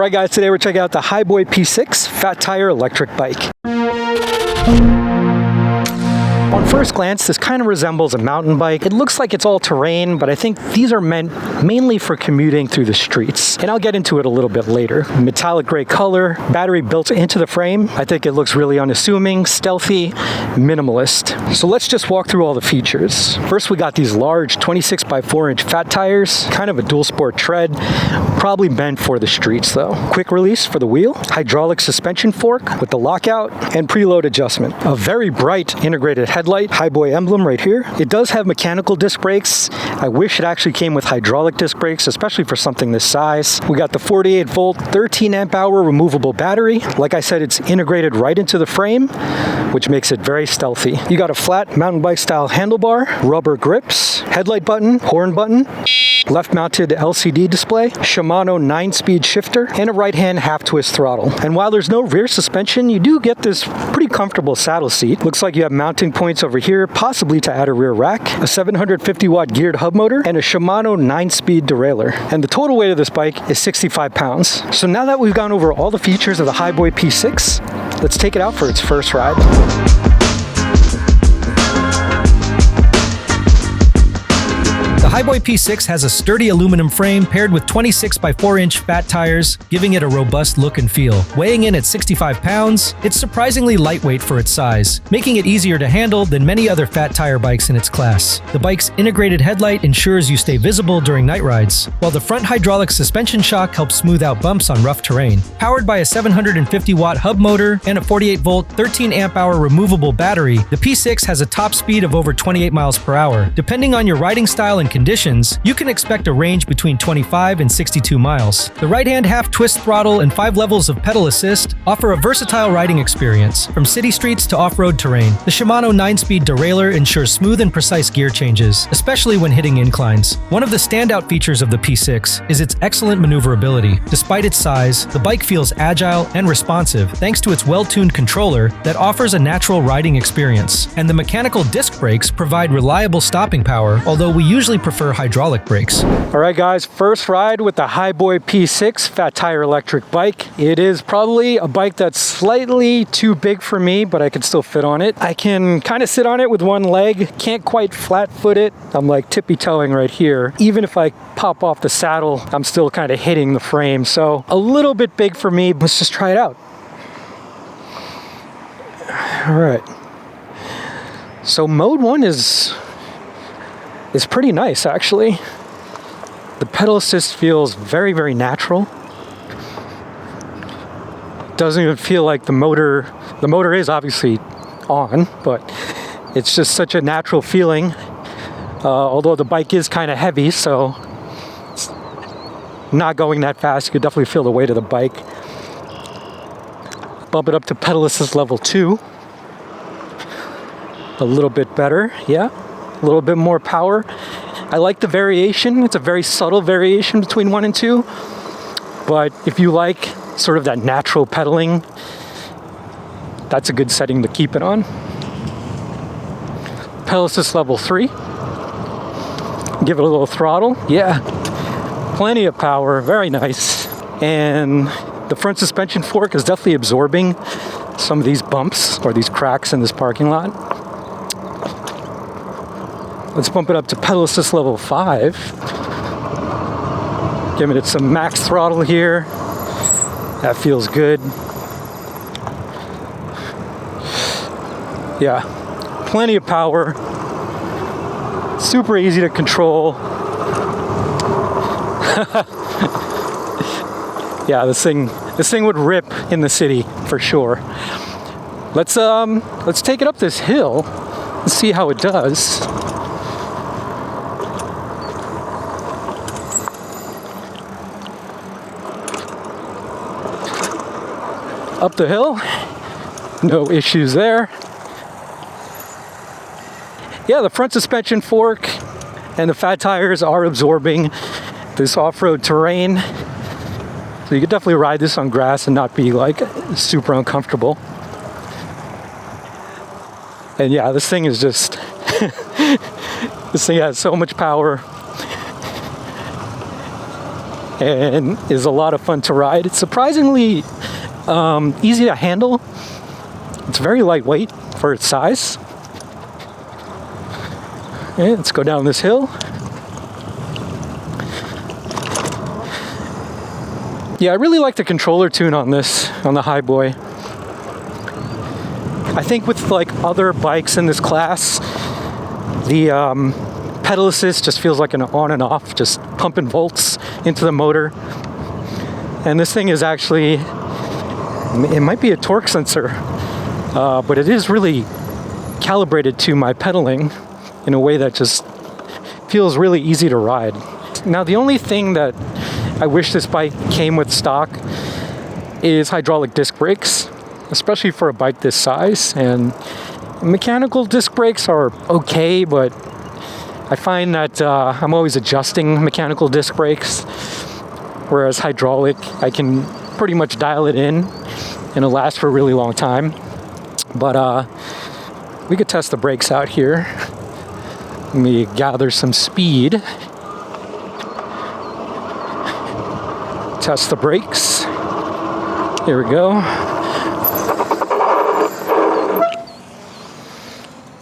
Alright guys, today we're checking out the Hiboy P6 Fat Tire electric bike. On first glance, this kind of resembles a mountain bike. It looks like it's all terrain, but I think these are meant mainly for commuting through the streets. And I'll get into it a little bit later. Metallic gray color, battery built into the frame. I think it looks really unassuming, stealthy, minimalist. So let's just walk through all the features. First, we got these large 26 by 4 inch fat tires, kind of a dual sport tread, probably meant for the streets though. Quick release for the wheel, hydraulic suspension fork with the lockout, and preload adjustment. A very bright integrated headlight, Hiboy emblem right here. It does have mechanical disc brakes. I wish it actually came with hydraulic disc brakes, especially for something this size. We got the 48 volt, 13 amp hour removable battery. Like I said, it's integrated right into the frame, which makes it very stealthy. You got a flat mountain bike style handlebar, rubber grips, headlight button, horn button, left mounted LCD display, Shimano 9-speed shifter, and a right hand half twist throttle. And while there's no rear suspension, you do get this pretty comfortable saddle seat. Looks like you have mounting points over here, possibly to add a rear rack, a 750 watt geared hub motor, and a Shimano 9-speed derailleur. And the total weight of this bike is 65 pounds. So now that we've gone over all the features of the Hiboy P6, let's take it out for its first ride. The Hiboy P6 has a sturdy aluminum frame paired with 26 by 4 inch fat tires, giving it a robust look and feel. Weighing in at 65 pounds, it's surprisingly lightweight for its size, making it easier to handle than many other fat tire bikes in its class. The bike's integrated headlight ensures you stay visible during night rides, while the front hydraulic suspension shock helps smooth out bumps on rough terrain. Powered by a 750 watt hub motor and a 48 volt, 13 amp hour removable battery, the P6 has a top speed of over 28 miles per hour. Depending on your riding style and conditions, you can expect a range between 25 and 62 miles. The right-hand half-twist throttle and 5 levels of pedal assist offer a versatile riding experience, from city streets to off-road terrain. The Shimano 9-speed derailleur ensures smooth and precise gear changes, especially when hitting inclines. One of the standout features of the P6 is its excellent maneuverability. Despite its size, the bike feels agile and responsive thanks to its well-tuned controller that offers a natural riding experience. And the mechanical disc brakes provide reliable stopping power, although we usually prefer hydraulic brakes. Alright guys, first ride with the Hiboy P6 Fat Tire electric bike. It is probably a bike that's slightly too big for me, but I can still fit on it. I can kind of sit on it with one leg, can't quite flat foot it. I'm like tippy-toeing right here. Even if I pop off the saddle, I'm still kind of hitting the frame. So a little bit big for me. Let's just try it out. Alright. So mode 1 is pretty nice actually. The pedal assist feels very, very natural. Doesn't even feel like the motor is obviously on, but it's just such a natural feeling. Although the bike is kind of heavy, so it's not going that fast. You could definitely feel the weight of the bike. Bump it up to pedal assist level 2. A little bit better, yeah. A little bit more power. I like the variation. It's a very subtle variation between 1 and 2. But if you like sort of that natural pedaling, that's a good setting to keep it on. Pedal assist level 3. Give it a little throttle. Yeah, plenty of power. Very nice. And the front suspension fork is definitely absorbing some of these bumps or these cracks in this parking lot. Let's bump it up to pedal assist level 5. Giving it some max throttle here. That feels good. Yeah, plenty of power. Super easy to control. Yeah, this thing would rip in the city for sure. Let's take it up this hill and see how it does. Up the hill, no issues there. Yeah, the front suspension fork and the fat tires are absorbing this off-road terrain. So you could definitely ride this on grass and not be like super uncomfortable. And yeah, this thing is just, this thing has so much power. and is a lot of fun to ride. It's surprisingly easy to handle. It's very lightweight for its size. Okay, let's go down this hill. Yeah, I really like the controller tune on this, on the Hiboy. I think with like other bikes in this class, the pedal assist just feels like an on and off, just pumping volts into the motor. And this thing is actually, it might be a torque sensor, but it is really calibrated to my pedaling in a way that just feels really easy to ride. Now, the only thing that I wish this bike came with stock is hydraulic disc brakes, especially for a bike this size. And mechanical disc brakes are okay, but I find that I'm always adjusting mechanical disc brakes, whereas hydraulic, I can pretty much dial it in and it'll last for a really long time. But we could test the brakes out here. Let me gather some speed. Test the brakes. Here we go.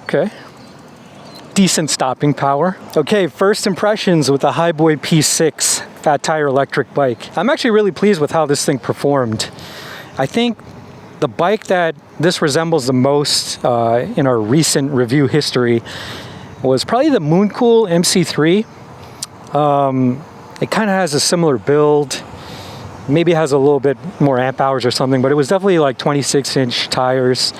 Okay. Decent stopping power. Okay, first impressions with the Hiboy P6 fat tire electric bike. I'm actually really pleased with how this thing performed. I think the bike that this resembles the most in our recent review history was probably the Mooncool MC3. It kind of has a similar build. Maybe it has a little bit more amp hours or something, but it was definitely like 26-inch tires.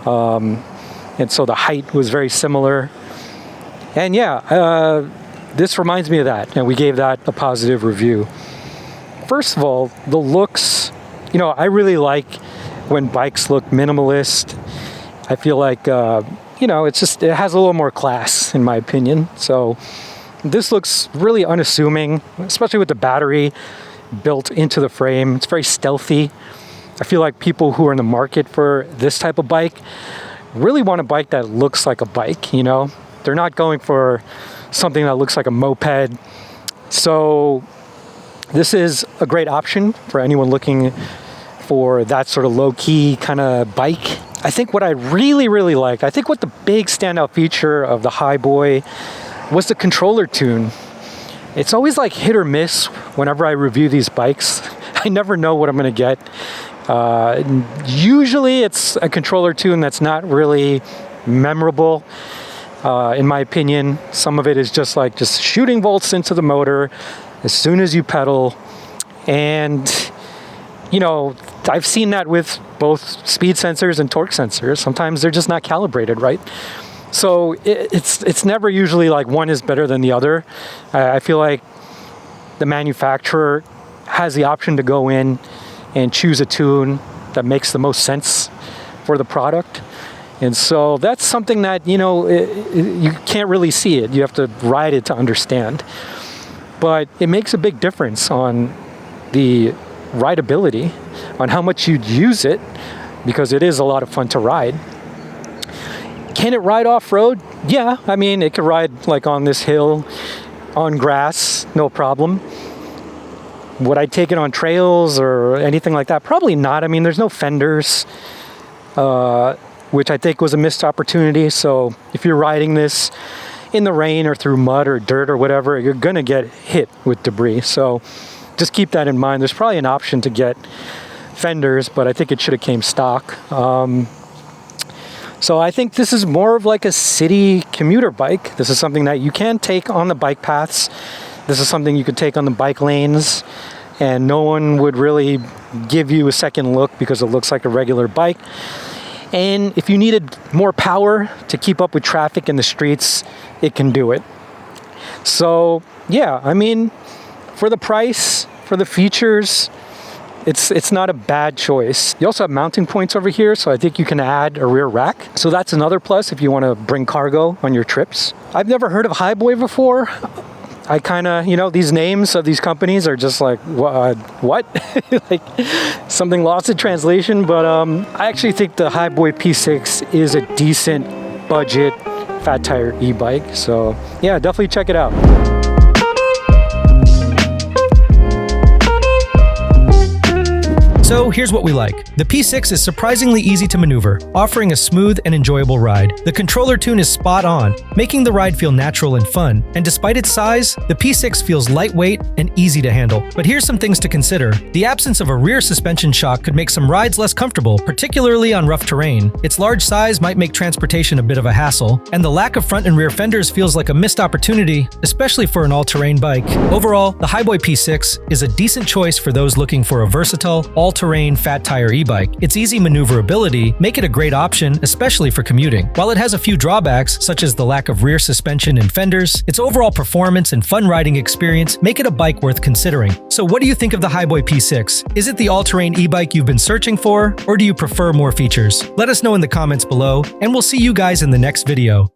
And so the height was very similar. And yeah, this reminds me of that. And we gave that a positive review. First of all, the looks, you know, I really like when bikes look minimalist. I feel like, you know, it has a little more class in my opinion. So this looks really unassuming, especially with the battery built into the frame. It's very stealthy. I feel like people who are in the market for this type of bike really want a bike that looks like a bike, you know? They're not going for something that looks like a moped. So this is a great option for anyone looking for that sort of low-key kind of bike. I think what I really, really liked, I think what the big standout feature of the Hiboy was the controller tune. It's always like hit or miss whenever I review these bikes. I never know what I'm gonna get. Usually it's a controller tune that's not really memorable, in my opinion. Some of it is just shooting volts into the motor as soon as you pedal. And, you know, I've seen that with both speed sensors and torque sensors. Sometimes they're just not calibrated right. So it's never usually like one is better than the other. I feel like the manufacturer has the option to go in and choose a tune that makes the most sense for the product. And so that's something that, you know, you can't really see it. You have to ride it to understand. But it makes a big difference on the rideability, on how much you'd use it, because it is a lot of fun to ride. Can it ride off-road? Yeah, I mean, it could ride like on this hill, on grass, no problem. Would I take it on trails or anything like that? Probably not. I mean, there's no fenders, which I think was a missed opportunity. So if you're riding this in the rain or through mud or dirt or whatever, you're gonna get hit with debris. So just keep that in mind. There's probably an option to get fenders, but I think it should have came stock. So I think this is more of like a city commuter bike. This is something that you can take on the bike paths. This is something you could take on the bike lanes, and no one would really give you a second look because it looks like a regular bike. And if you needed more power to keep up with traffic in the streets, it can do it. So yeah, I mean, for the price, for the features, it's not a bad choice. You also have mounting points over here, so I think you can add a rear rack. So that's another plus if you want to bring cargo on your trips. I've never heard of Hiboy before. I kind of, you know, these names of these companies are just like, what? Like something lost in translation. But I actually think the Hiboy P6 is a decent budget fat tire e-bike. So yeah, definitely check it out. So here's what we like. The P6 is surprisingly easy to maneuver, offering a smooth and enjoyable ride. The controller tune is spot on, making the ride feel natural and fun. And despite its size, the P6 feels lightweight and easy to handle. But here's some things to consider. The absence of a rear suspension shock could make some rides less comfortable, particularly on rough terrain. Its large size might make transportation a bit of a hassle, and the lack of front and rear fenders feels like a missed opportunity, especially for an all-terrain bike. Overall, the Hiboy P6 is a decent choice for those looking for a versatile, all-terrain fat tire e-bike. Its easy maneuverability make it a great option, especially for commuting. While it has a few drawbacks, such as the lack of rear suspension and fenders, its overall performance and fun riding experience make it a bike worth considering. So what do you think of the Hiboy P6? Is it the all-terrain e-bike you've been searching for, or do you prefer more features? Let us know in the comments below, and we'll see you guys in the next video.